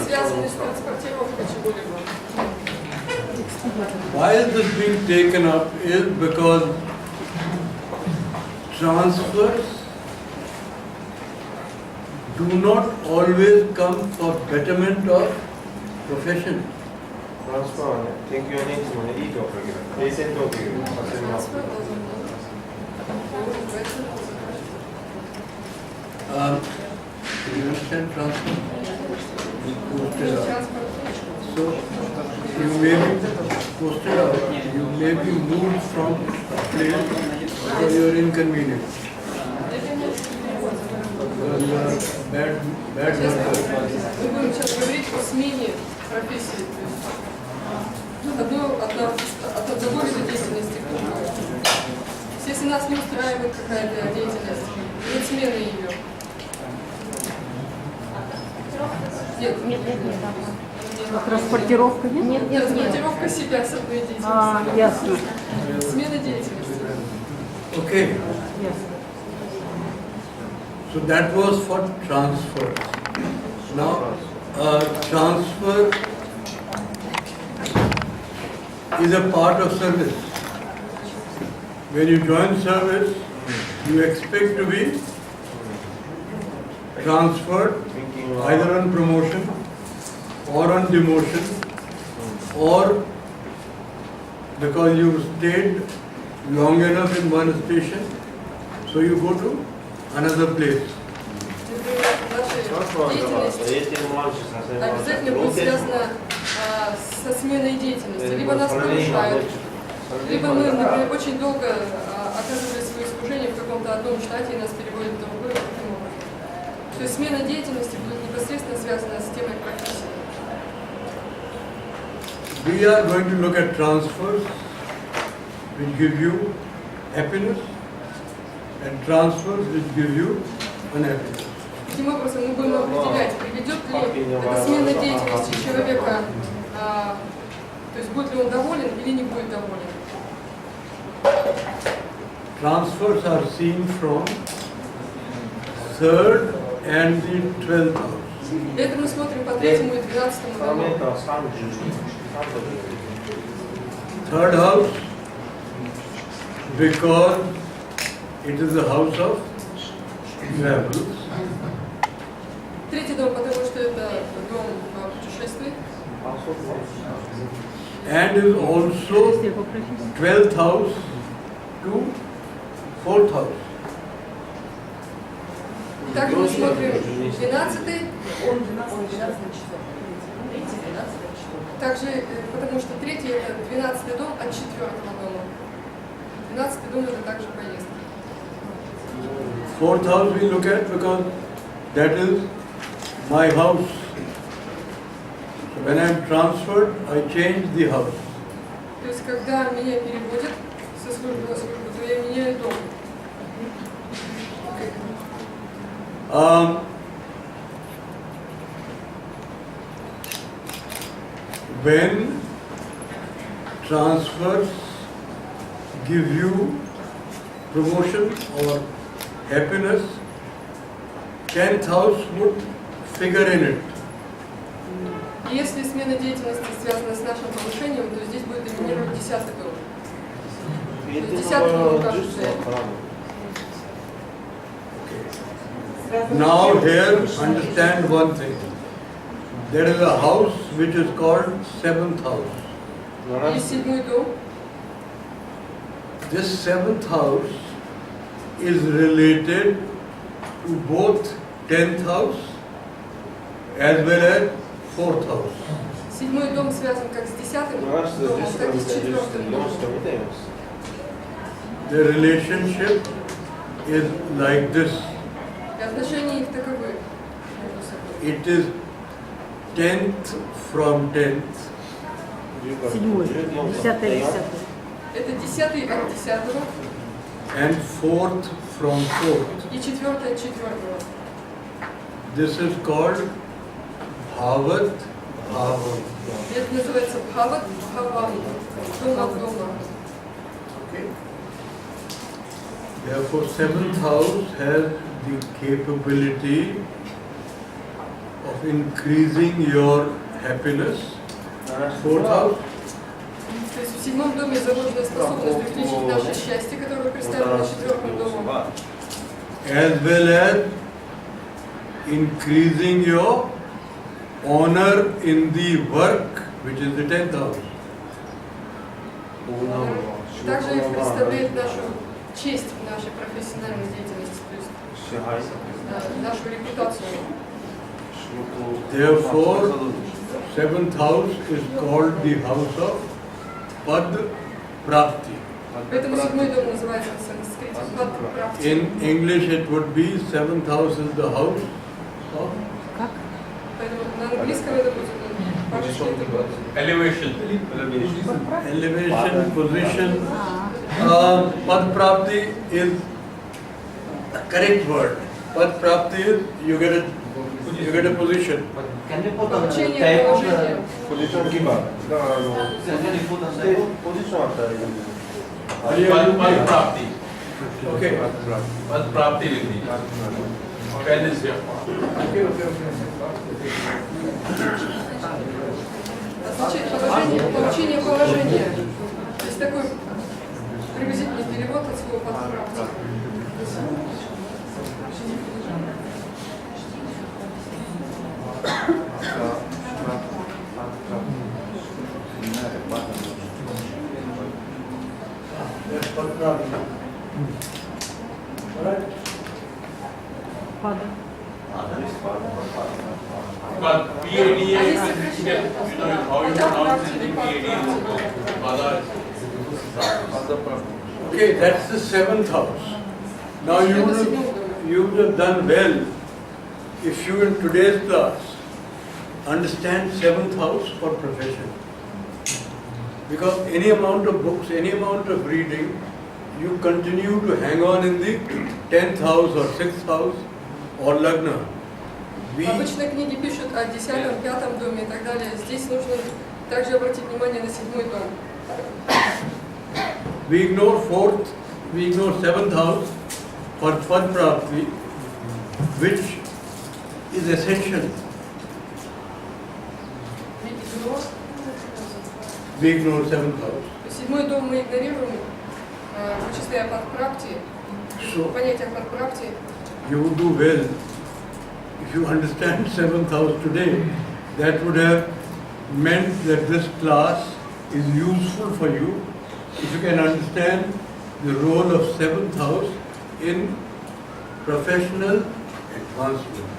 связаны с транспортировкой чего-либо. Why is this being taken up is because transfers do not always come for betterment of profession. Transfer 提供人数のいいところが冷戦闘技をさせます。You understand transfer? So you may be posted out, you may be moved from a place because you are inconvenienced. Because you are bad worker. Мы будем сейчас говорить о смене профессии. От одного вида деятельности к другому. Если нас не устраивает какая-то деятельность, нет смены ее. Нет. Транспортировка нет? Нет. Транспортировка себя с одной деятельности. Ясно. Смена деятельности. Okay. Ясно. So that was for transfer. Now, transfer is a part of service. When you join service, you expect to be transferred either on promotion or on demotion, or because you stayed long enough in one station, so you go to another place. Обязательно будет связано со сменой деятельности. Либо нас повышают, либо мы, например, очень долго оказывали свои служения в каком-то одном штате и нас переводят в другой. То есть смена деятельности будет непосредственно связана с темой профессии. We are going to look at transfers which give you happiness and transfers which give you unhappiness. Таким образом мы будем определять, приведет ли эта смена деятельности человека, то есть будет ли он доволен или не будет доволен. Transfers are seen from 3rd and the 12th house. Это мы смотрим по 3-му и 12-му домам. 3rd house because it is the house of travels. 3-й дом, потому что это дом путешествий. And is also 12th house to 4th house. Также мы смотрим 12-й, также, потому что 3-й это 12-й дом от 4-го дома. 12-й дом это также поездка. 4th house we look at because that is my house. So when I am transferred, I change the house. То есть, когда меня переводят со службы на службу, то я меняю дом. When transfers give you promotion or happiness, 10th house would figure in it. Если смена деятельности связана с нашим повышением, то здесь будет доминировать 10-й дом. То есть 10-й дом укажется. Now here understand one thing. There is a house which is called 7th house. Есть 7-й дом. This 7th house is related to both 10th house as well as 4th house. 7-й дом связан как с 10-м домом, так и с 4-м домом. The relationship is like this. И отношения их таковы. It is 10th from 10th. 7-й, 10-й, 10-й. Это 10-й от 10-го And 4th from 4th. и 4-й от 4-го. This is called Bhavat Bhavam. Это называется Бхават Бхавам. Дом от дома. Okay. Therefore, 7th house has the capability of of increasing your happiness. Fourth house. То есть в седьмом доме заложена способность увеличить наше счастье, которое представлено четвертым домом. As well as increasing your honor in the work, which is the 10th house. Также представляет нашу честь в нашей профессиональной деятельности, то есть нашу репутацию. Therefore, 7th house is called the house of Pad Prapti. Поэтому седьмой дом называется на санскрите Пад Прапти. In English it would be 7th house is the house of Как? Поэтому на английском это будет по-русски это будет Elevation. elevation, position. Pad Prapti is the correct word. Pad Prapti is you get a position. Can you put on the Получение type of положения. Position giver. can you put on the Position after Pad Prapti. Okay. Pad Prapti will be. Pen is here. Означает положение, получение положения. То есть такой приблизительный перевод от слова Пад Прапти. That's Pad Prapti. Alright? Пада. But PAD Они is, сокращают. how you pronounce it in PAD. Okay, that's the 7th house. Now you would have done well if you in today's class understand 7th house for profession. Because any amount of books, any amount of reading, you continue to hang on in the 10th house or 6th house or Lagna. Обычно книги пишут о 10-м, 5-м доме и так далее. Здесь нужно также обратить внимание на 7-й дом. We ignore 4th, we ignore 7th house for Pad Prapti, which is essential. We ignore 7th house. 7-й дом мы игнорируем, вычисляя Пад Прапти. Понятие Пад Прапти. You would do well if you understand 7th house today. That would have meant that this class is useful for you if you can understand the role of 7th house in professional advancement.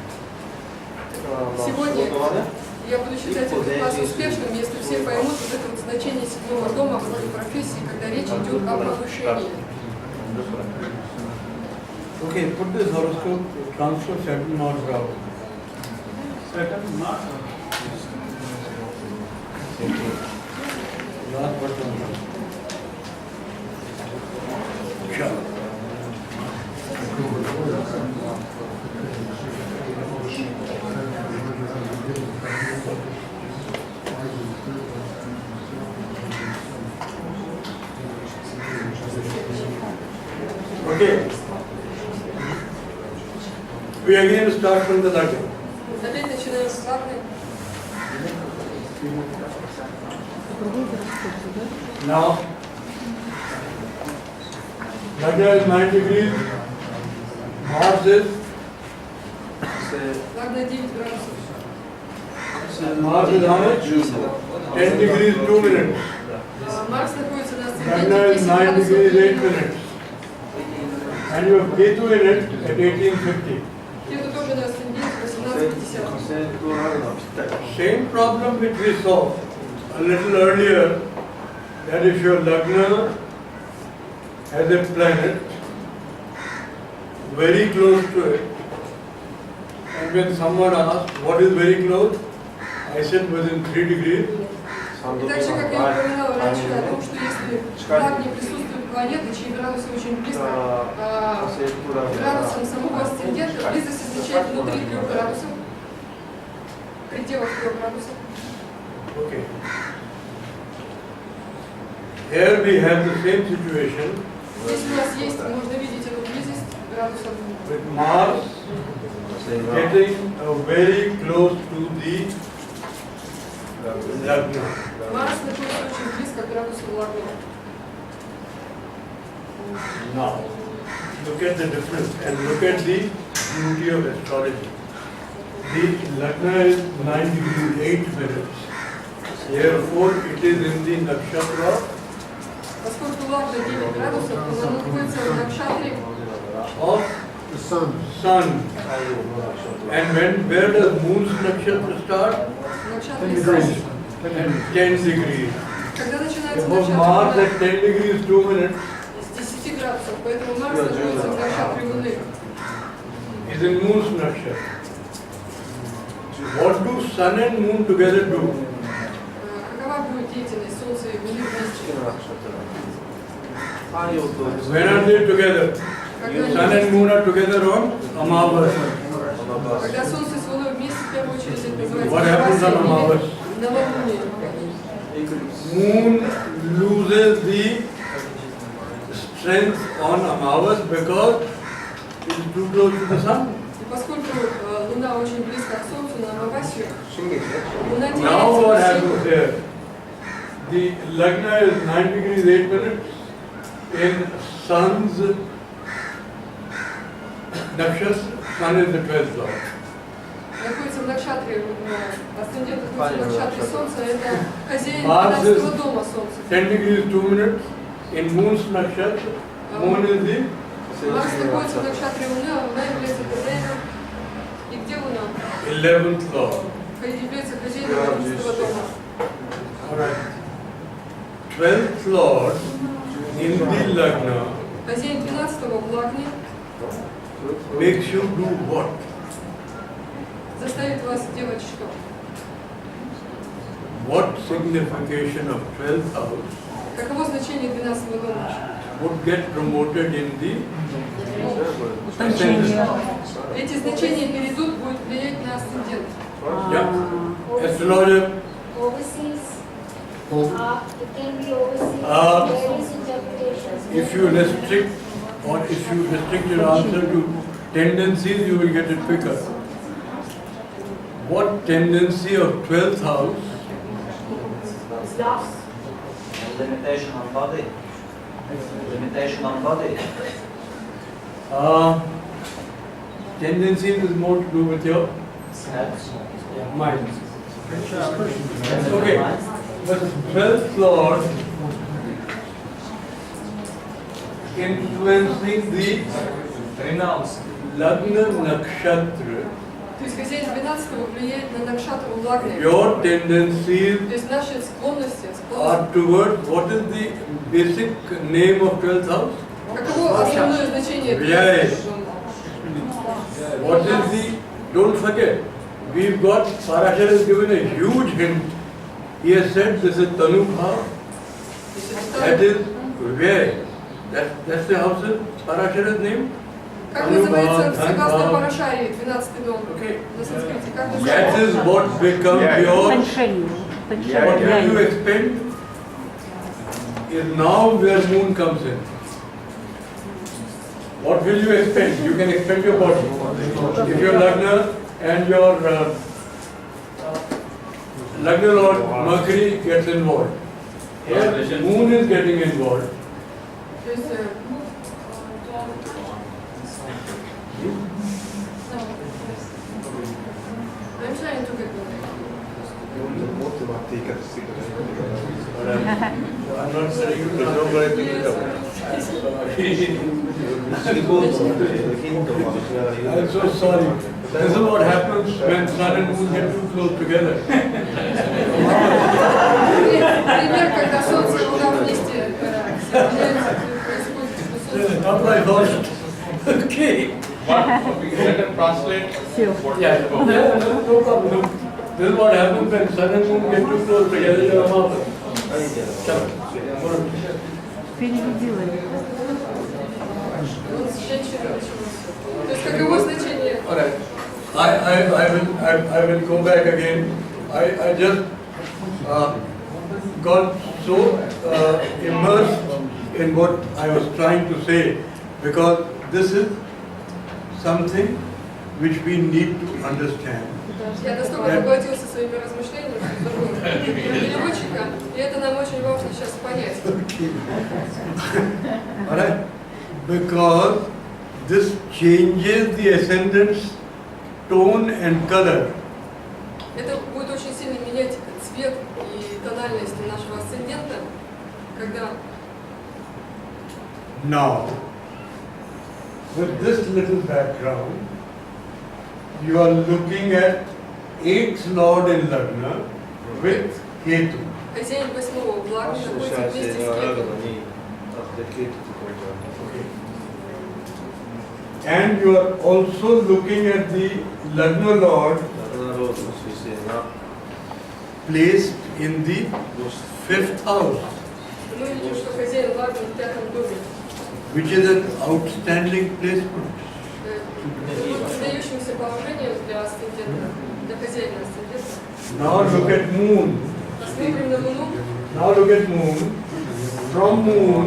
Сегодня я буду считать этот класс успешным, если все поймут вот это вот значение 7-го дома в роли профессии, когда речь идет о повышении. Okay, put this horoscope, transfer Saturn Mars Rahu. Second, not. Last button. Sure. Okay. We again start from the Lagna. Опять начинаем с Лагны. Now, Lagna is 9 degrees, Mars is Лагна 9 градусов. Mars is how much? 10 degrees 2 minutes. Марс находится на Lagna асценденте is 10 9 градусов. degrees 8 minutes. And you have Ketu in it at 1850. Кету тоже на асценденте 18:50. Same problem which we saw a little earlier, that if your Lagna has a planet very close to it, and when someone asked what is very close, I said within 3 degrees. И так же, как я упоминала раньше о том, что если в Лагне присутствуют планеты, чьи градусы очень близко градусам самого асцендента, близость означает внутри 3 градусов, в пределах 3 градусов. Okay. Here we have the same situation Здесь у нас есть, можно видеть эту близость градусов with Mars getting very close to the Lagna. Марс находится очень близко к градусу Лагны. Now, look at the difference and look at the beauty of astrology. The Lagna is 9 degrees 8 minutes. Therefore, it is in the nakshatra Поскольку Лагна 9 градусов, она находится в накшатре of the sun. And where does moon's nakshatra start? накшатре Солнца. 10 degrees. Когда начинается Because Mars накшатре at 10 degrees 2 minutes с 10 градусов, поэтому Марс находится в накшатре Луны. is in moon's nakshatra. What do sun and moon together do? Какова будет деятельность Солнца и Луны вместе? When are they together? Sun and moon are together on Amavas. Когда Солнце с Луной вместе, в первую очередь, это называется What happens on Amavas? новолуние. Moon loses the strength on Amavas because it is too close to the sun. И поскольку Луна очень близко к Солнцу, на Амавасию, Луна Now what теряет happens here? The Lagna is 9 degrees 8 minutes in sun's nakshatra. Sun is the 12th lord. находится в накшатре, асцендент находится в накшатре Солнца, это хозяин Mars 12 is дома Солнца. 10 degrees 2 minutes in moon's nakshatra. Moon is the Марс находится в накшатре Луны, а Луна является хозяином. И где Луна? 11th lord. Является хозяином 12 дома. Alright. 12th lord in the Lagna Хозяин 12-го в Лагне makes you do what? заставит вас делать что? What signification of 12th house Каково значение 12-го дома? would get promoted in the Утончение. Эти значения перейдут, будут влиять на асцендент. Yeah. Astrologer, Overseas, it can be overseas, various interpretations. if you restrict or if you restrict your answer to tendencies, you will get it quicker. What tendency of 12th house Loss. Limitation on body. Limitation on body. tendencies is more to do with your Head. mind. Okay, but 12th lord influencing the Lagna Nakshatra, То есть хозяин 12-го влияет на накшатру Лагны. your tendencies То есть наши склонности, are towards what is the basic name of 12th house? Каково основное значение? Влияет. What is the, don't forget, we've got, Parashar has given a huge hint. He has said this is Tanubha, that is where? That's the house of Parashar's name? Как называется, согласно Парашаре, 12-й дом Okay. на санскрите? Как That называется? is what becomes your, Утончение. what will you expend is now where moon comes in. What will you expend? You can expend your body. If your Lagna and your Lagna Lord Mercury gets involved. Here, moon is getting involved. То есть, I'm trying to get I'm not saying you to nobody to pick up. I'm so sorry. This is what happens when sun and moon get too close together. Пример, когда Солнце и Луна вместе соединяются, происходит, что Солнце... Not my thought. Okay. Let them translate. Yeah, no problem. This is what happens when sun and moon get too close together. You're a mother. Переведила. Вот женщина началась. То есть каково значение? All right. I will go back again. I just got so immersed in what I was trying to say because this is something which we need to understand. Я настолько поглотился своими размышлениями про переводчика, и это нам очень важно сейчас понять. Alright? Because this changes the ascendant's tone and color. Это будет очень сильно менять цвет и тональность нашего асцендента, когда... Now, with this little background, you are looking at 8th Lord in Lagna with Ketu. Хозяин 8-го в Лагне находится вместе с Кету. And you are also looking at the Lagna Lord placed in the 5th house, Мы видим, что хозяин Лагна в 5-м доме, which is an outstanding placement. выдающимся положением для асцендента, для хозяина асцендента. Now look at Moon. Посмотрим на Луну. Now look at Moon. From Moon,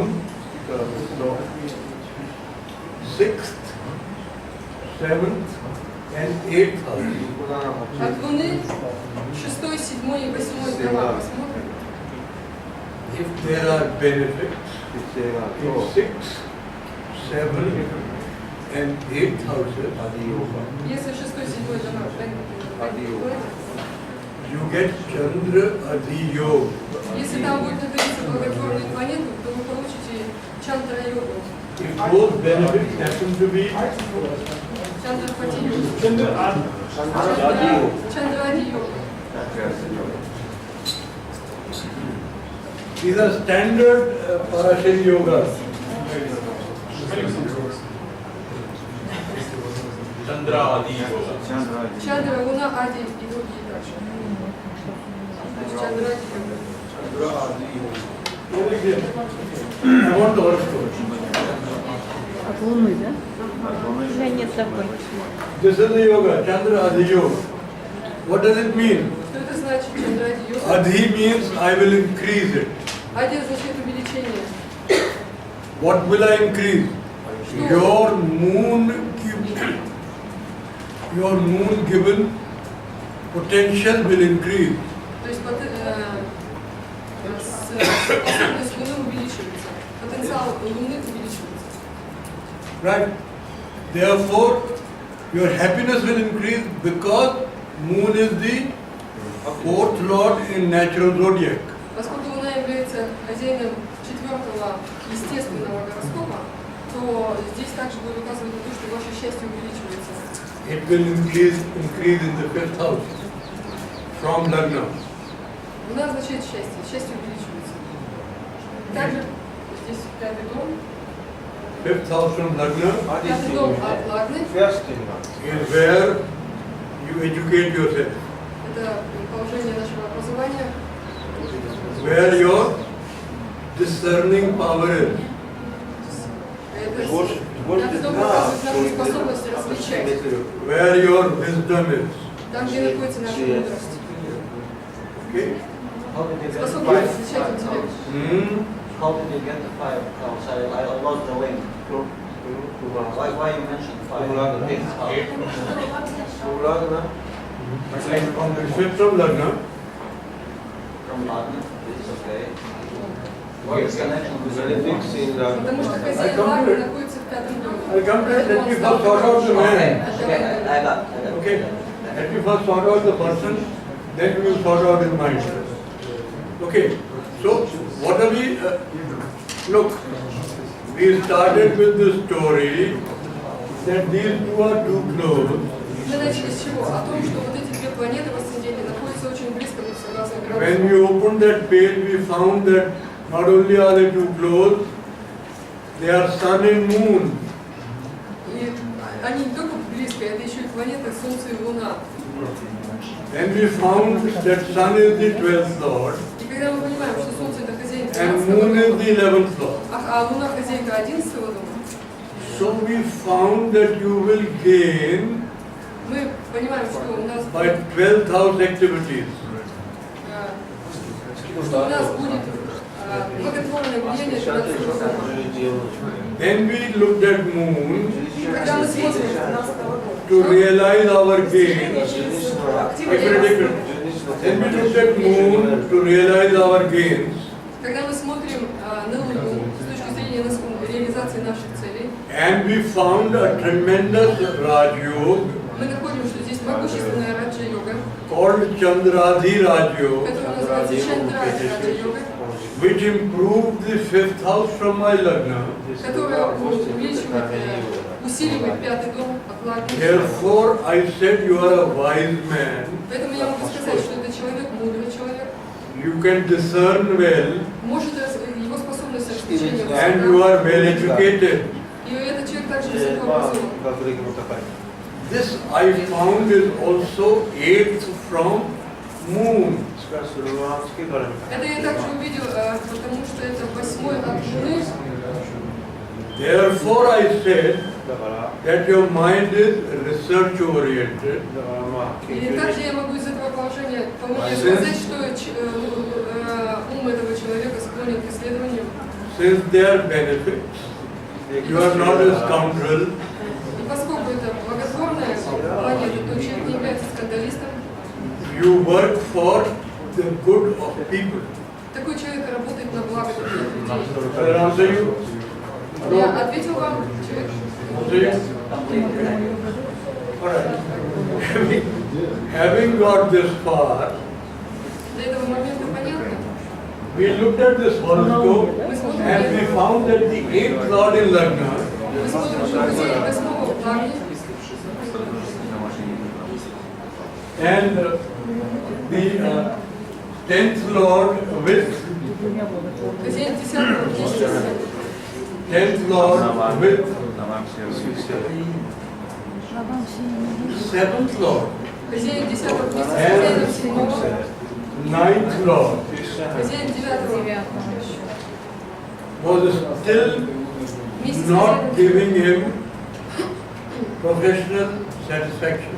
6th, 7th and 8th house. От Луны 6-й, 7-й и 8-й дома посмотрим. If there are benefits in 6th, 7th and 8th houses, Если 6-й, 7-й дома, you get Chandra Adi Yoga. если там будет находиться благотворные планеты, то вы получите Чандра-йогу. If those benefits happen to be Чандра-пати-йогу. Чандра-ади-йогу. these are standard Parashari yogas. Chandra Adi Yoga. Чандра, Луна, Ади и другие также. То есть Чандра-ади-йога. I want the horoscope. От Луны, да? У меня нет такой. This is the yoga, Chandra Adi Yoga. What does it mean? Что это значит Чандра-ади-йога? Adhi means I will increase it. Ади означает увеличение. What will I increase? Your moon given potential will increase. То есть способность Луны увеличивается, потенциал Луны увеличивается. Right? Therefore, your happiness will increase because moon is the 4th lord in natural zodiac. Поскольку Луна является хозяином 4-го естественного гороскопа, то здесь также будет указывать на то, что ваше счастье увеличивается. It will increase in the 5th house from Lagna. Луна означает счастье, счастье увеличивается. Также здесь 5-й дом. 5th house from Lagna 5-й дом от Лагны. is where you educate yourself, Это положение нашего образования, where your discerning power is. это 5-й дом показывает нашу способность различать, Where your wisdom is. там, где находится наша мудрость. Okay? Способность различать интеллект. How did you get the 5 house? I lost the link. Why you mentioned 5? From the 5th of Lagna, From Lagna? Okay. What is the connection with the Потому что хозяин Лагны находится в 5-м доме. I'll come to it. Let me first sort out the man. Okay, I got it. Okay? Let me first sort out the person, then we will sort out his mind. Okay? So, what are we... look, we started with the story that these two are too close. Мы начали с чего? О том, что вот эти две планеты в асценденте находятся очень близко друг к другу. When we opened that page, we found that not only are they too close, they are sun and moon. И они не только близко, это еще и планеты Солнце и Луна. Then we found that sun is the 12th lord И когда мы понимаем, что Солнце это хозяин and 13-го moon is дома, the 11th lord. а Луна хозяйка 11-го дома, So we found that you will gain мы понимаем, что у нас by будет, 12th house activities. что у нас будет благотворное влияние 13-го дома. Then we looked at moon И когда мы смотрим to realize our gains. активное Then we look at moon to realize our gains. Когда мы смотрим на Луну с точки зрения реализации наших целей, And we found a tremendous Rajyog мы находим, что здесь могущественная раджа-йога, called Chandradi Rajyog, которая называется Чандради раджа-йога, which improved the fifth house from my lagna. которая увеличивает, усиливает пятый дом от Лагни. Therefore, I said you are a wise man. Поэтому я могу сказать, что это человек, мудрый человек, You can discern well, может его способность различения and you are well educated. и этот человек также высоко образован. This I found is also eighth from moon. Это я также увидел, потому что это 8-й от Луны. Therefore, I said that your mind is research oriented. И также я могу из этого положения сказать, что ум этого человека склонен к исследованию. Since there are benefits, you are not a scoundrel. И поскольку это благотворная планета, то человек не является скандалистом. You work for the good of people. Такой человек работает на благо других людей. Did I answer you? Я ответил вам, человек. Answer you? All right. Having got this far, До этого момента понятно. we looked at this horoscope and we found that the eighth lord in Lagna Мы смотрим, что хозяин 8-го в Лагне, and the 10th lord with хозяин 10-го вместе с 10th lord with 7th lord, хозяин 10-го вместе с хозяином 7-го, 9th lord хозяин 9-го was still вместе с not хозяином. giving him professional satisfaction.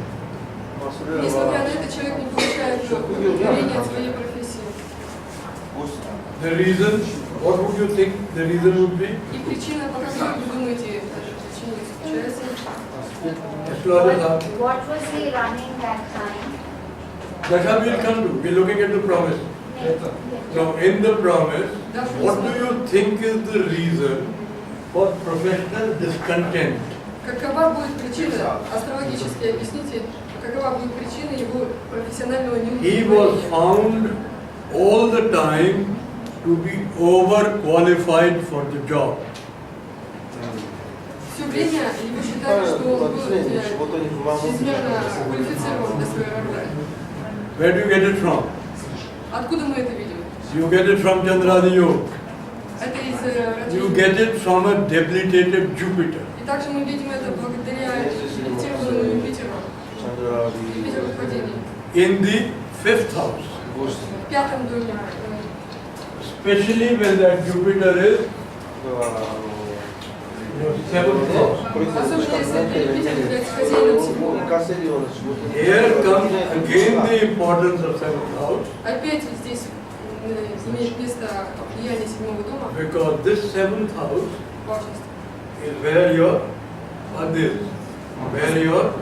Несмотря на это, человек не получает удовлетворения от своей профессии. The reason, what would you think the reason would be? И причина, по которой вы думаете, эта причина заключается, Astrologer, What was he running that time? that's how we'll come to. We're looking at the promise. Now, in the promise, what do you think is the reason for professional discontent? какова будет причина, астрологически объясните, какова будет причина его профессионального He was неудовлетворения? found all the time to be overqualified for the job. Все время его считали, что он был чрезмерно квалифицирован для своей работы. Where do you get it from? Откуда мы это видим? You get it from Chandradiyo. Это из You Раджи. get it from a debilitated Jupiter. И также мы видим это благодаря имитированному Юпитеру. Юпитер выпадения. In the 5th house. В 5-м доме. Especially when that Jupiter is 7th house. Особенно если Юпитер является хозяином 7-го. Here comes again the importance of 7th house. Опять здесь имеет место влияние 7-го дома, Because this 7th house важность. is where your path is, where your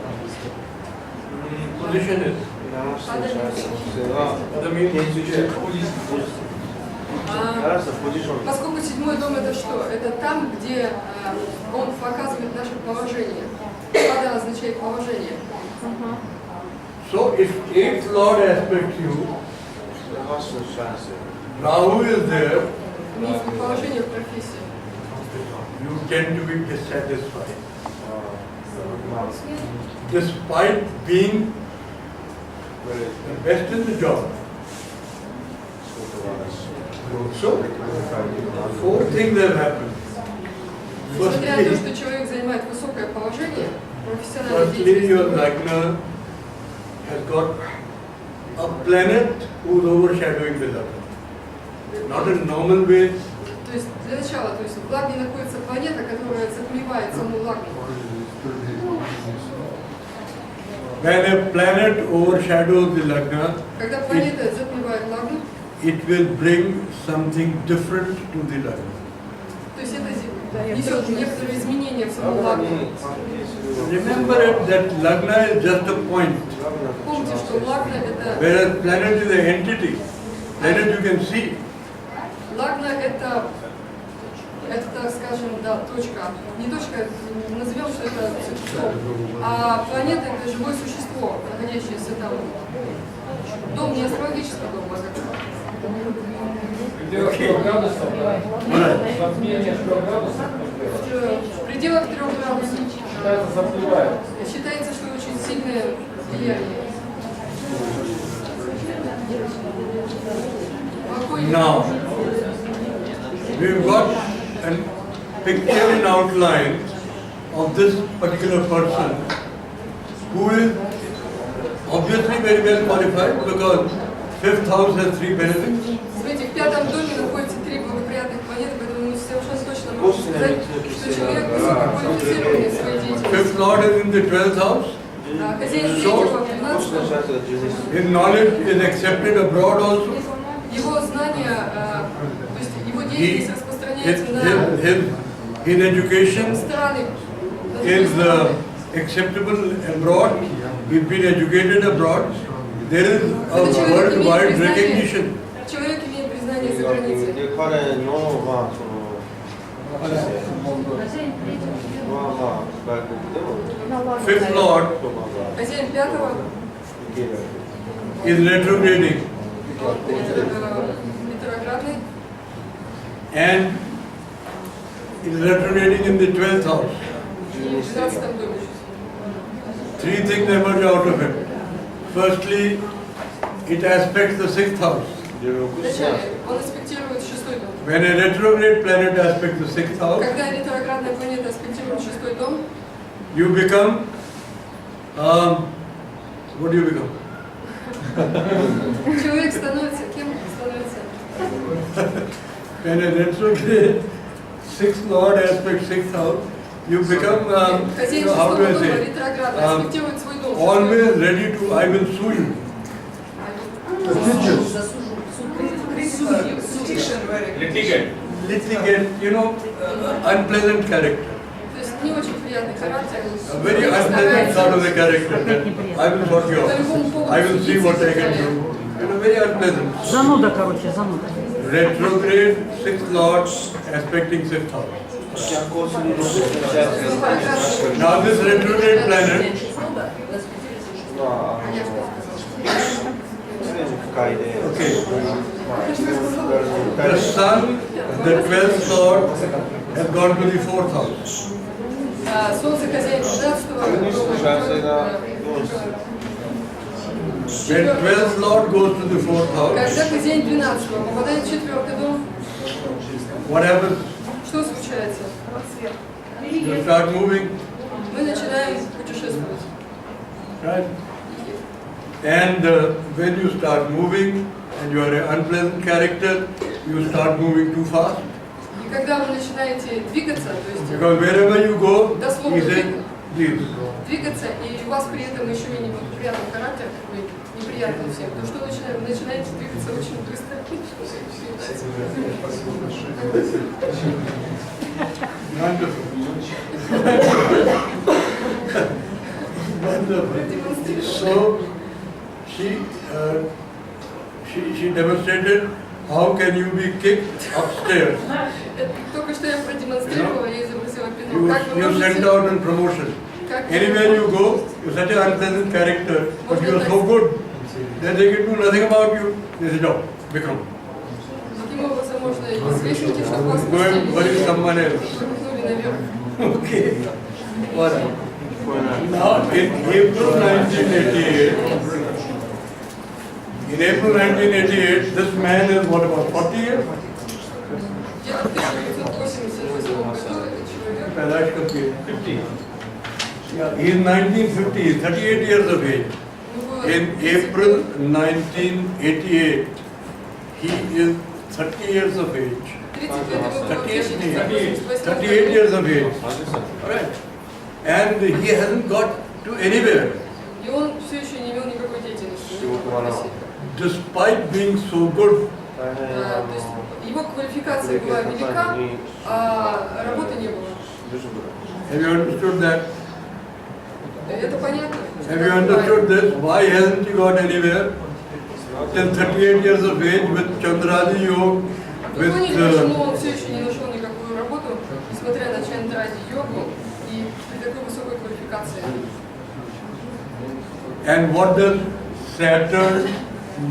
position is. That means Поскольку 7-й дом это что? Это там, где он показывает наше положение. Пада означает положение. so if 8th Lord aspects you, Rahu is there, Положение в профессии. you tend to be dissatisfied. Despite being the best in the job. So, 4 things have happened. Несмотря на то, Firstly, что человек занимает высокое положение, профессиональной firstly your деятельности, Lagna has got a planet who's overshadowing the Lagna. Not in normal way. то есть для начала, то есть в Лагне находится планета, которая затмевает саму Лагну. When a planet overshadows the Lagna, Когда планета затмевает Лагну, it will bring something different to the Lagna. то есть это несет некоторые изменения в самом лагне. Remember that lagna is just a point. Помните, что лагна это... Whereas planet is an entity. Planet you can see. Лагна это, скажем, да, точка. Не точка, назовем, что это существо. А планета это живое существо, находящееся там. Дом не астрологический дом, а как... В пределах 3 градусов, затмение 3 градусов. В пределах 3 градусов. Считается, заплывает. Считается, что очень сильное влияние. Now, we've got a picture in outline of this particular person who is obviously very well qualified because 5th house has 3 benefits. Смотрите, в 5-м доме находятся 3 благоприятных планеты, поэтому мы совершенно точно можем сказать, что человек высококвалифицированный в своей деятельности. 5th lord is in the 12th house. Хозяин 3-го в 12-м. His knowledge is accepted abroad also. Его знания, то есть его деятельность распространяется на His education страны. is acceptable abroad. He's been educated abroad. There is a worldwide recognition. Человек имеет признание за границей. Fifth lord Хозяин 5-го is retrograding ретроградный and is retrograding in the 12th house. и в 12-м доме. 3 things emerge out of it. Firstly, it aspects the 6th house. Вначале он аспектирует 6-й дом. When a retrograde planet aspects the 6th house, Когда ретроградная планета аспектирует 6-й дом, you become, what do you become? человек становится кем становится? When a retrograde 6th lord aspects 6th house, you become, Хозяин how do 6-го I дома say, ретроградно аспектирует свой дом. always ready to, I will sue you. Litigate, unpleasant character. То есть не очень приятный характер. A very unpleasant sort of a character. I will sort you out. I will see what I can do. Very unpleasant. Зануда, короче, зануда. Retrograde 6th lord aspecting 6th house. Now this retrograde planet okay. The sun, the 12th lord, has gone to the 4th house. Солнце хозяин 12-го When 12th lord goes to the 4th house, Когда хозяин 12-го попадает в 4-й дом, what happens? что случается? You start moving, Мы начинаем путешествовать. right? And when you start moving and you are an unpleasant character, you start moving too fast. И когда вы начинаете двигаться, то есть Because wherever you go, дословно he said, please. двигаться, и у вас при этом еще и неприятный характер, такой неприятный всем, то что вы начинаете двигаться очень быстро. Wonderful. Wonderful. So she demonstrated how can you be kicked upstairs. Только что я продемонстрировала, я изобразила пинок. Как вы You sent можете... out on promotion. Anywhere you go, you're such an unpleasant character, but you are so good that they can do nothing about you. They say, no, become. Таким образом можно известники, чтобы вас Go and worry someone else. выпихнули наверх. Okay. What? Now, in April 1988, this man is what, about 40 years? Где-то в 1988 году этот человек... Palash Kapil, 50. Yeah, he is 1950, he is 38 years of age. In April 1988, he is 30 years of age. 38 years of age. Alright. And he hasn't got to anywhere. И он все еще не имел никакой деятельности. Despite being so good, То есть Его квалификация была велика, а работы не было. Have you understood that? Это понятно? Have you understood this? Why hasn't he got anywhere? Till 38 years of age with Chandradi Yoga, Вы поняли, with почему он все еще не нашел никакую работу, несмотря на Чандради йогу и при такой высокой квалификации? and what does Saturn,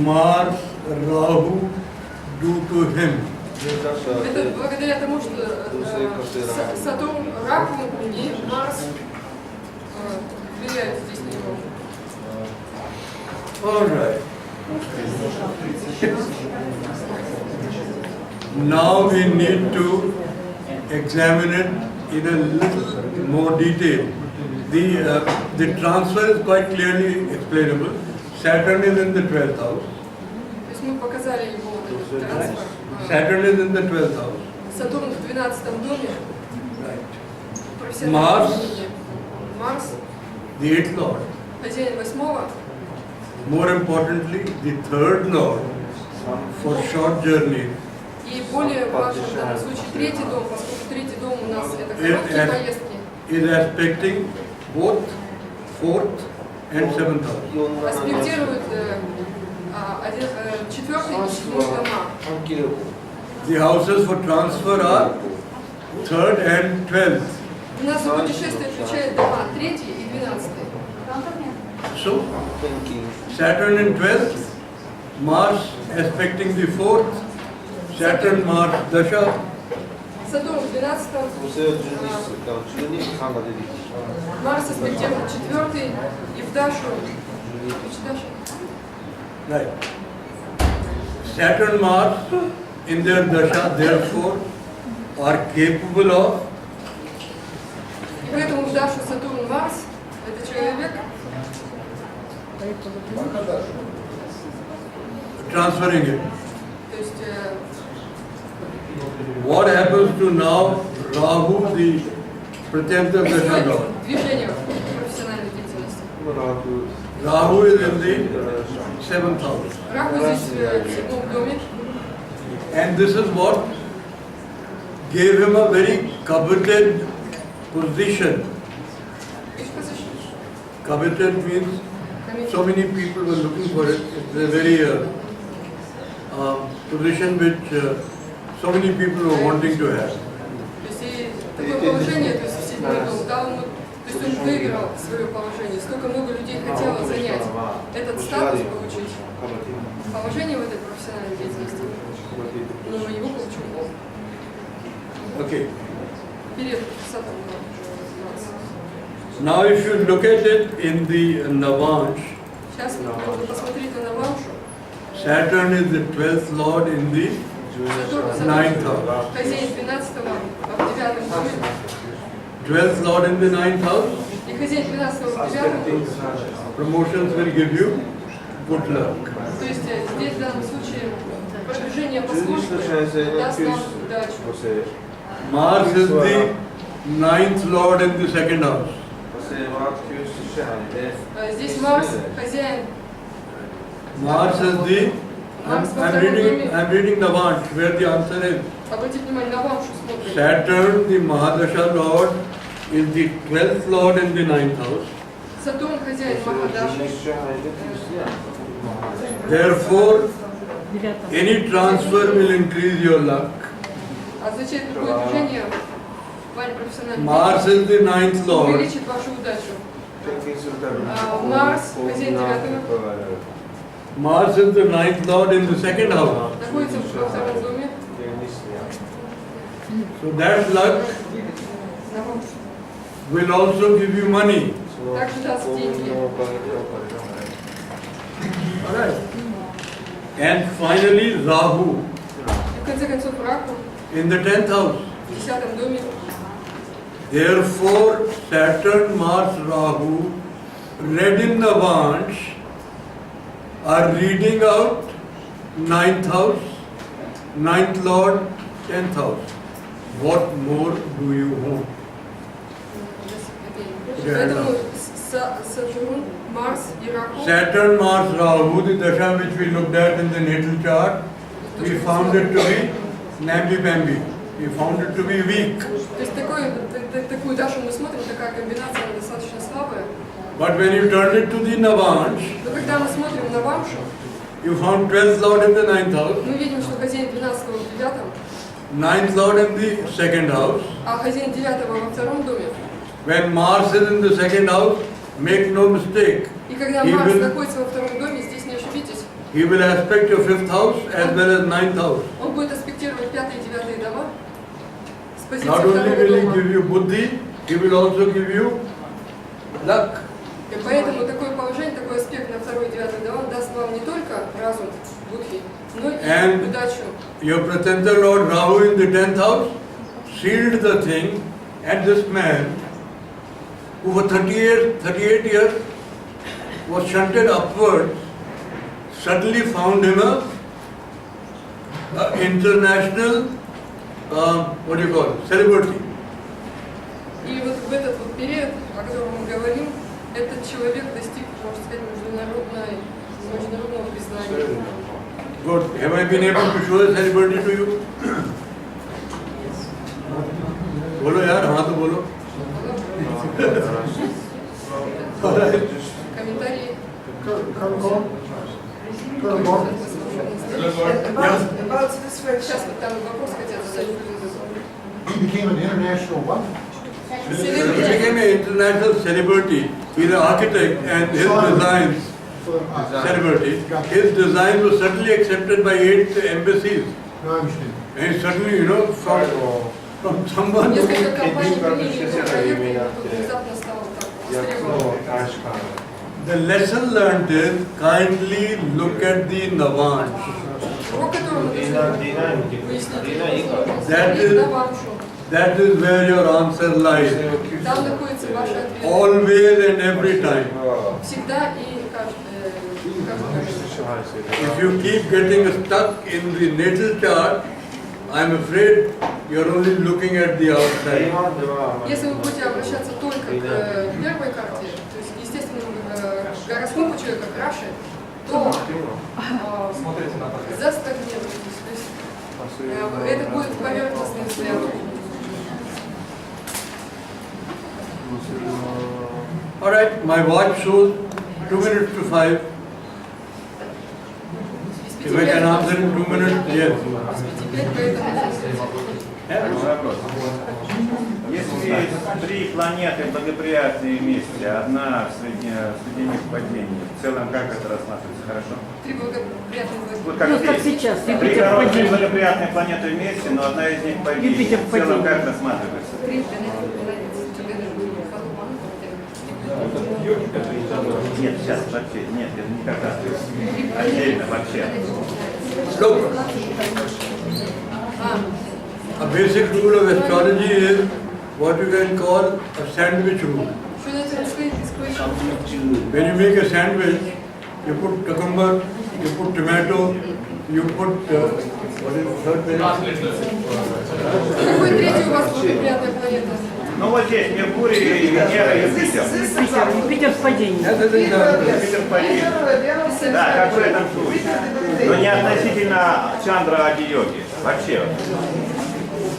Mars, Rahu do to him? Это благодаря тому, что Сатурн, Раку и Марс влияют здесь на него. All right. Now we need to examine it in a little more detail. The transfer is quite clearly explainable. Saturn is in the 12th house. То есть мы показали его вот этот трансфер. Saturn is in the 12th house. Сатурн в 12-м доме. Right. Mars, Марс, the 8th lord. хозяин 8-го. More importantly, the 3rd lord for short journey. И более важно в данном случае третий дом, поскольку третий дом у нас это короткие поездки. Is aspecting both 4th and 7th house. Аспектирует 4-й и 7-й дома. The houses for transfer are 3rd and 12th. У нас за путешествие отвечает дома 3-й и 12-й. So, Saturn in 12th, Mars aspecting the 4th, Saturn, Mars, Dasha. Сатурн в 12-м, Марс аспектирует 4-й и в Дашу. Right. Saturn, Mars in their Dasha, therefore, are capable of И поэтому в Дашу Сатурн, Марс – это человек, transferring it. то есть What happens to now Rahu, the Pratyanta Dasha lord? движение профессиональной деятельности. Rahu is in the 7th house. Раху здесь в 7-м доме. And this is what gave him a very coveted position. Coveted means so many people were looking for it. It's a very position which so many people were wanting to have. То есть такое положение, то есть в 7-й дом дал ему, то есть он выиграл свое положение. Столько много людей хотело занять этот статус, получить положение в этой профессиональной деятельности. Но его получил Бог. Okay. Перед Сатурном. Now if you look at it in the Navansh, Сейчас можно посмотреть на Навамшу. Saturn is the 12th lord in the Сатурн 9th house. хозяин 12-го, в 9-м доме. 12th lord in the 9th house. И хозяин 12-го в 9-м. Promotions will give you good luck. То есть здесь в данном случае продвижение по службе даст нам удачу. Mars is the 9th lord in the 2nd house. Здесь Марс хозяин. Mars is the I'm reading the Navansh where the answer is. Обратите внимание, на Навамшу смотрим. Saturn, the Mahadasha lord, is the 12th lord in the 9th house. Сатурн хозяин Махадаши. Therefore, any transfer will increase your luck. Означает любое движение в плане профессиональной Mars is the 9th lord. увеличит вашу удачу. Марс хозяин 9-го. Mars is the 9th lord in the 2nd house. Находится во втором доме. So that luck will also give you money. Также даст деньги. Alright. And finally, Rahu И в конце концов Раку in the 10th house. в 10-м доме. Therefore, Saturn, Mars, Rahu, read in the Vansh, are reading out 9th house, 9th lord, 10th house. What more do you want? Поэтому Сатурн, Марс и Раку. Saturn, Mars, Rahu, the dasha which we looked at in the natal chart, we found it to be namby-pamby. He found it to be weak. То есть такую Дашу мы смотрим, такая комбинация, она достаточно слабая. But when you turned it to the Navansh, Но когда мы смотрим на Вамшу, you found 12th Lord in the 9th house, мы видим, что хозяин 12-го в 9-м, 9th Lord in the 2nd house. а хозяин 9-го во втором доме. When Mars is in the 2nd house, make no mistake, И когда he Марс will, находится во втором доме, здесь не ошибитесь, he will aspect your 5th house as well as 9th house. он будет аспектировать 5 и 9 дома с позиции Not only второго will he дома. give you buddhi, he will also give you luck. И поэтому такое положение, такой аспект на 2 и 9 дома даст вам не только разум, будхи, но и удачу. Your Pratyanta Lord Rahu in the 10th house sealed the thing, and this man, who for 38 years was shunted upwards, suddenly found him a international, what do you call it, celebrity. И вот в этот вот период, о котором мы говорим, этот человек достиг, можно сказать, международного признания. Good. Have I been able to show the celebrity to you? बोलो यार, हाँ तो बोलो. Комментарии. Сейчас вот там вопрос хотят задать. He became an international what? He became an international celebrity. He's an architect, and his designs, celebrity, his designs were certainly accepted by 8 embassies. No, I understand. And certainly, you know, from someone. Несколько компаний приняли его проект, и тут внезапно стало так востребовано. The lesson learned is kindly look at the Navansh. Урок, который мы должны выяснить, That that is where your answer lies. там находится ваш ответ. Always and every time. Всегда и каждый раз. If you keep getting stuck in the natal chart, I am afraid you are only looking at the outside. Если вы будете обращаться только к первой карте, то есть естественному гороскопу человека краше, то застагнируетесь. То есть это будет поверхностный взгляд. All right, my watch shows 2 minutes to 5. If I can answer in 2 minutes, yes. Вопрос. Если есть 3 планеты благоприятные вместе, одна в среднем падении, в целом как это рассматривается? Хорошо? 3 благоприятные Вот как сейчас, Три Юпитер в хорошие падении. благоприятные планеты вместе, но одна из них падение. Юпитер в В целом падении. как рассматривается? Нет, сейчас вообще, нет, это никогда. Отдельно вообще. Look, a basic rule of astrology is what you can call a sandwich rule. When you make a sandwich, you put cucumber, you put tomato, you put what is the third planet? Какой третий у вас благоприятная планета? Ну вот здесь Меркурий, Венера и Юпитер. Юпитер в падении. Юпитер в падении. Да, как в этом случае. Но не относительно Чандра Ади-йоги. Вообще.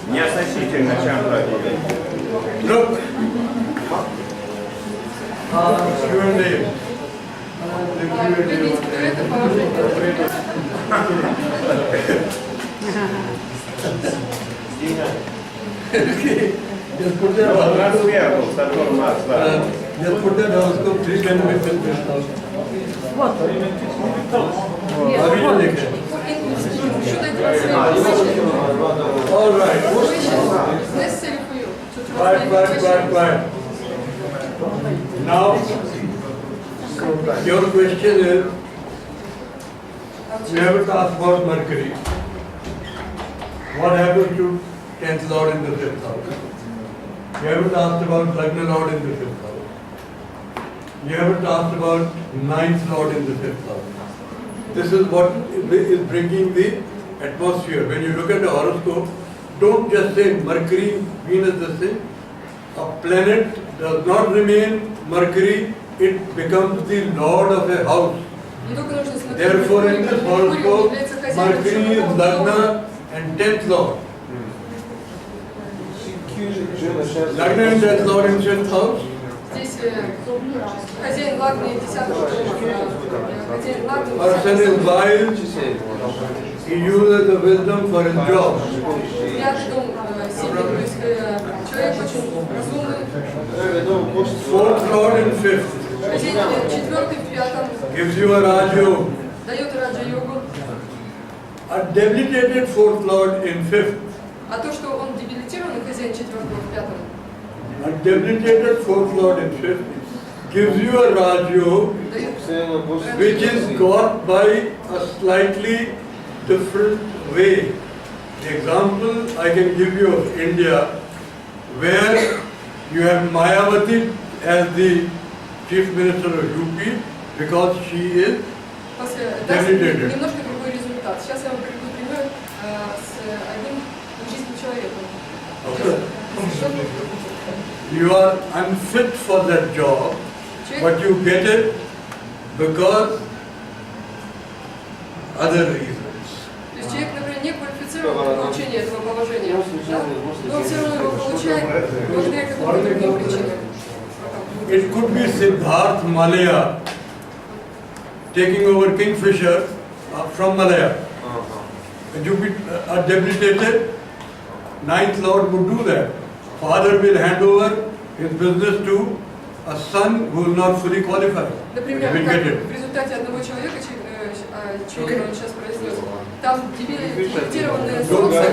Не относительно Чандра Ади-йоги. Look, Q&A. Видите, это положение. Just put that Сверху, Сатурн, Марс, да. just put that horoscope 3 centimeters from Вот. Avi ne dekhe? Считайте по своим. All right. Necessary for you. Quiet. Now, your question is, you haven't asked about Mercury. What happens to 10th Lord in the 5th house? You haven't asked about Lagna Lord in the 5th house. You haven't asked about 9th Lord in the 5th house. This is what is bringing the atmosphere. When you look at the horoscope, don't just say Mercury, Venus, this thing. A planet does not remain Mercury, it becomes the lord of a house. Therefore, in this horoscope, Mercury is Lagna and 10th Lord. Lagna and 10th Lord in 10th house. Здесь хозяин Лагны 10-го хозяин Лагны Person is wise, he uses the wisdom for his job. 5-й дом сильный, то есть человек очень разумный. 4th Lord in 5th Хозяин 4-й в 5-м gives you a Rajyog. дает раджа-йогу. A debilitated 4th Lord in 5th. А то, что он дебилитированный хозяин 4-го в 5-м, A debilitated 4th Lord in 5th gives you a Rajyog which is got by a slightly different way. The example I can give you of India, where you have Mayavati as the Chief Minister of UP because she is debilitated. немножко другой результат. Сейчас я вам приведу пример с одним индийским человеком. You are unfit for that job, but you get it because other reasons. То есть человек, например, не квалифицирован для получения этого положения, да? Но он все равно его получает благодаря каким-то другим причинам. It could be Siddharth Malaya taking over Kingfisher from Malaya. You be debilitated, 9th Lord would do that. Father will hand over his business to a son who is not fully qualified. Например, Will как get it. в результате одного человека, чье имя он сейчас произнес, там дебилитированное солнце,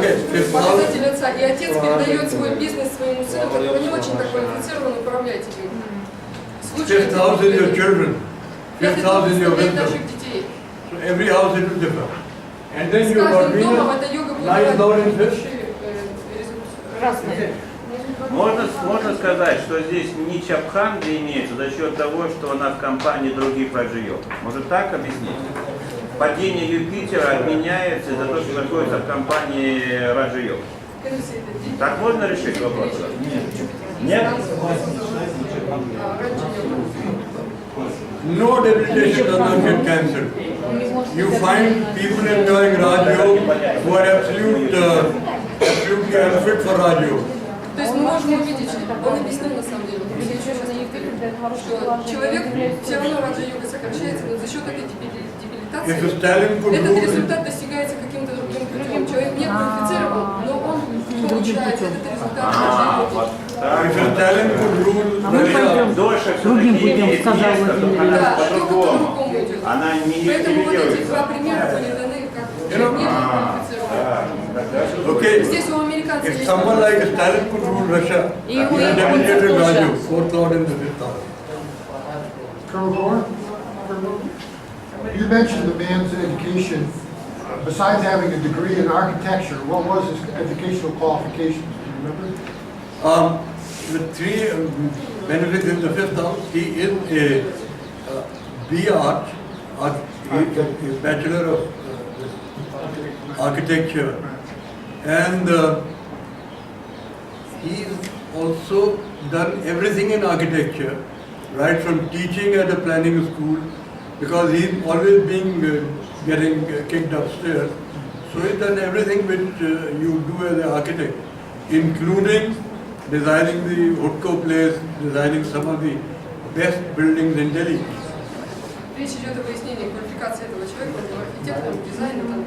показатель отца, и отец передает свой бизнес своему сыну, который не очень так квалифицирован управлять этим. 5th house is your children. 5th house is your wisdom. наших детей. So every house it will differ. And then С you got каждым домом Venus, эта йога будет 9th Lord in 5th. большие результаты. Можно сказать, что здесь не Чабханга имеется за счет того, что она в компании других раджа-йог. Может так объяснить? Падение Юпитера отменяется из-за того, что находится в компании раджа-йог. Так можно решить вопрос? Нет? No debilitation does not get cancelled. You find people enjoying Raj Yoga who are absolutely unfit for Raj Yoga. То есть мы можем увидеть, он объяснил на самом деле, что человек все равно раджа-йога сокращается, но за счет этой дебилитации этот результат достигается каким-то другим путем. Человек не квалифицирован, но он получает этот результат раджа-йоги. Дольше Другим путем, сказал Владимир. Да, только по-другому идет. Она не Поэтому вот эти делается. два примера были даны, как человек не квалифицирован. Okay, Здесь у американцев if есть... someone like Stalin could rule Russia, he is a debilitated Raju, 4th Lord in the 5th house. Colonel Gore, you mentioned the man's education. Besides having a degree in architecture, what was his educational qualifications? Do you remember? The three benefits in the 5th house, he is a B.Arch, a Bachelor of Architecture, and he's also done everything in architecture, right from teaching at a planning school, because he's always been getting kicked upstairs. So he's done everything which you do as an architect, including designing the Hutko place, designing some of the best buildings in Delhi. Речь идет о выяснении квалификации этого человека, он был архитектором, дизайнером.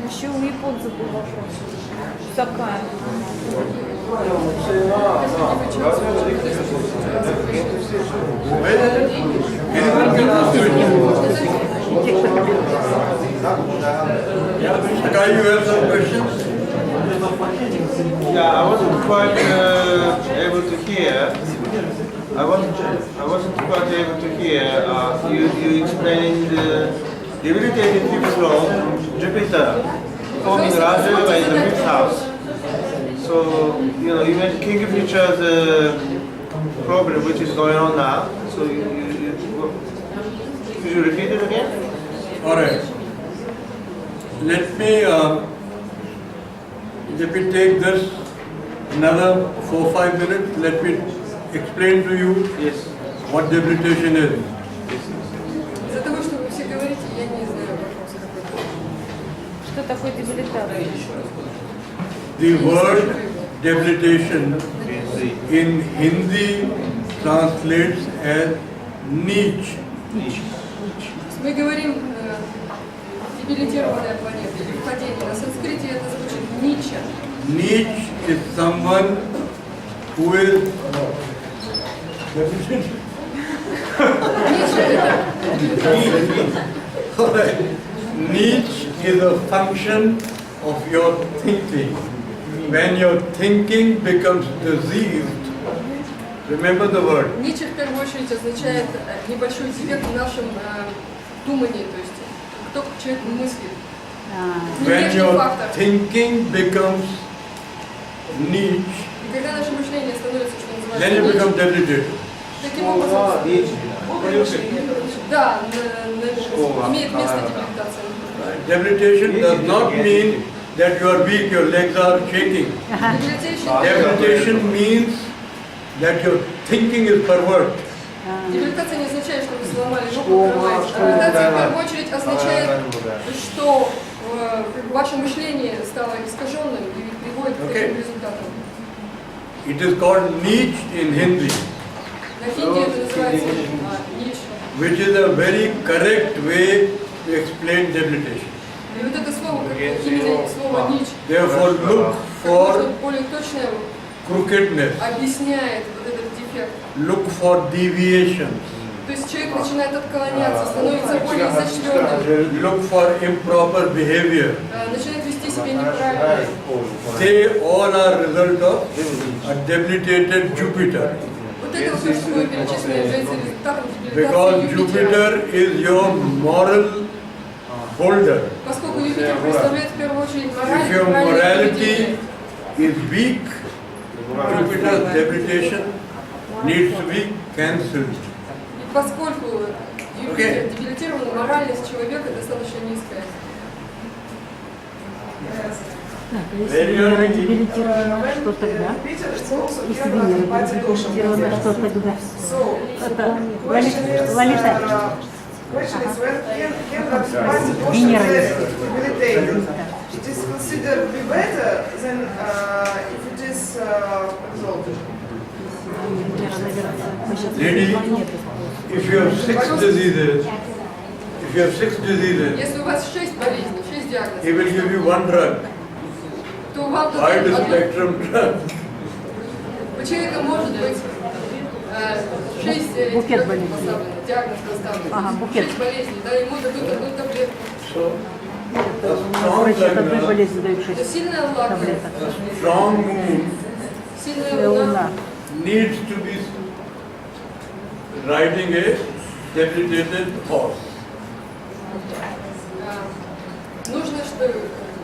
Еще у японцев был вопрос. Такая. Sky, you have some questions? Yeah, I wasn't quite able to hear. I wasn't quite able to hear. You explained debilitated fifth lord, Jupiter, forming Raja in the 5th house. So, you mentioned Kingfisher's problem which is going on now. So, could you repeat it again? Alright. Let me take this another 4-5 minutes. Let me explain to you what debilitation is. Из-за того, что вы все говорите, я не знаю вопроса Что такое дебилитация? The word debilitation in Hindi translates as niche. Мы говорим дебилитированная планета или впадение. На санскрите это звучит нича. Niche is someone who is niche is a function of your thinking. When your thinking becomes diseased, remember the word. Нича в первую очередь означает небольшой дефект в нашем думании, то есть кто человек мыслит. When your thinking becomes niche, И когда наше мышление становится, что then you называется, become debilitated. таким образом, да, имеет место дебилитация. Debilitation does not mean that you are weak, your legs are shaking. Debilitation means that your thinking is perverted. Дебилитация не означает, что вы сломали ногу, кровать. Дебилитация в первую очередь означает, что ваше мышление стало искаженным и приводит к таким результатам. It is called niche in Hindi, На хинди это называется ниш. which is a very correct way to explain debilitation. И вот это слово, как именно слово нич, Therefore, look for более точно crookedness, объясняет вот этот дефект. look for deviations, То есть человек начинает отклоняться, становится более изощренным, look for improper behavior. начинает вести себя неправильно. They all are result of a debilitated Jupiter. Вот это все, что мы перечислили, является результатом Because дебилитации Юпитера. Jupiter is your moral holder. Поскольку Юпитер представляет в первую очередь If your мораль, morality is weak, Jupiter's debilitation needs to be cancelled. И поскольку Юпитер дебилитирован, моральность человека достаточно низкая. Так, если Венера дебилитирована, что тогда? Если Венера дебилитирована, что тогда? Это Валита. Question is when Венера debilitated, it is considered to be better than if it is exalted. Lady, if you have six diseases, Если у вас 6 болезней, 6 диагнозов, he will give you one drug, то вам wide дадут одну. spectrum drug. У человека может быть 6 Букет болезней. диагноз поставлен. Ага, букет. 6 болезней, да, ему дадут одну таблетку. So, Врачи от одной болезни дают Это 6 сильная влага, таблеток. strong moon сильная луна. Луна. needs to be riding a debilitated horse. Нужно, что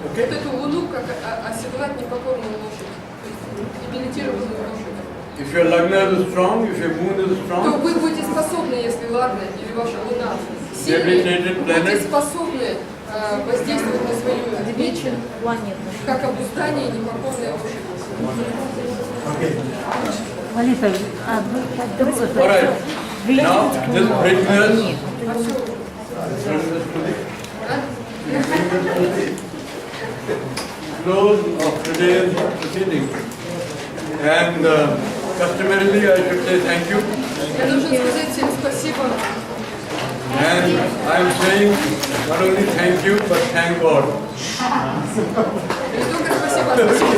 вот эту луну как оседлать непокорную лошадь, то есть дебилитированную лошадь. If your lagna is strong, if your moon is То strong, вы будете способны, если ладно, или ваша луна сильная, Debilitated вы будете planet. способны воздействовать на свою вечер, Планета. как обуздание непокорной лошади. Валита, all right. Now, this brings us close of today's proceeding. And customarily, I should say thank you. Я должен сказать всем спасибо. And I'm saying not only thank you, but thank God. Не только спасибо, а спасибо